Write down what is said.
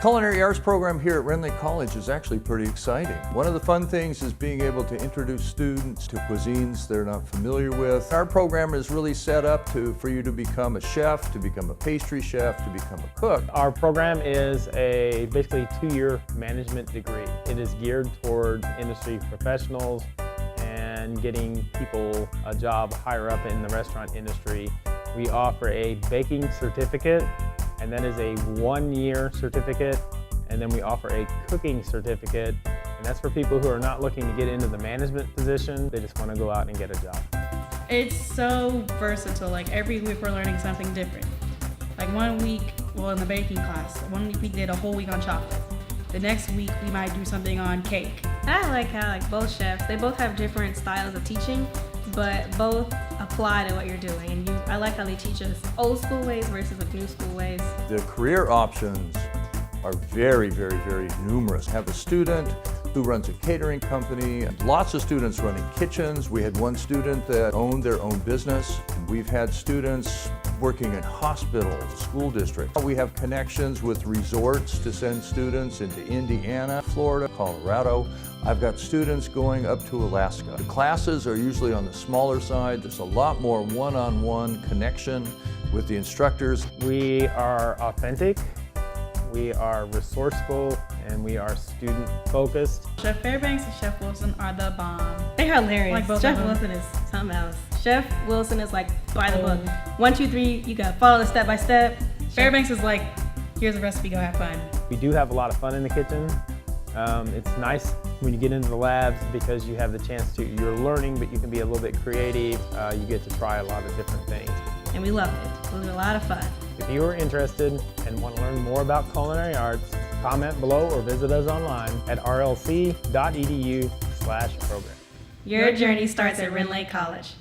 Culinary Arts program here at Rend College is actually pretty exciting. One of the fun things is being able to introduce students to cuisines they're not familiar with. Our program is really set up for you to become a chef, to become a pastry chef, to become a cook. Our program is a basically 2-year management degree. It is geared toward industry professionals and getting people a job higher up in the restaurant industry. We offer a baking certificate, and that is a 1-year certificate, and then we offer a cooking certificate, and that's for people who are not looking to get into the management position. They just want to go out and get a job. It's so versatile. Like every week we're learning something different. Like one week, well, in the baking class, one week we did a whole week on chocolate. The next week we might do something on cake. I like how both chefs, they both have different styles of teaching, but both apply to what you're doing. And I like how they teach us old school ways versus new school ways. The career options are very, very, very numerous. I have a student who runs a catering company, and lots of students running kitchens. We had one student that owned their own business. We've had students working in hospitals, school districts. We have connections with resorts to send students into Indiana, Florida, Colorado. I've got students going up to Alaska. The classes are usually on the smaller side. There's a lot more one-on-one connection with the instructors. We are authentic, we are resourceful, and we are student focused. Chef Fairbanks and Chef Wilson are the bomb. They're hilarious. Like both Chef of them. Wilson is something else. Chef Wilson is like by the book. 1, 2, 3, you gotta follow the step by step. Fairbanks is like, here's a recipe, go have fun. We do have a lot of fun in the kitchen. It's nice when you get into the labs because you have the chance you're learning, but you can be a little bit creative. You get to try a lot of different things. And we love it. It was a lot of fun. If you are interested and want to learn more about culinary arts, comment below or visit us online at rlc.edu/program. Your journey starts at Rend College.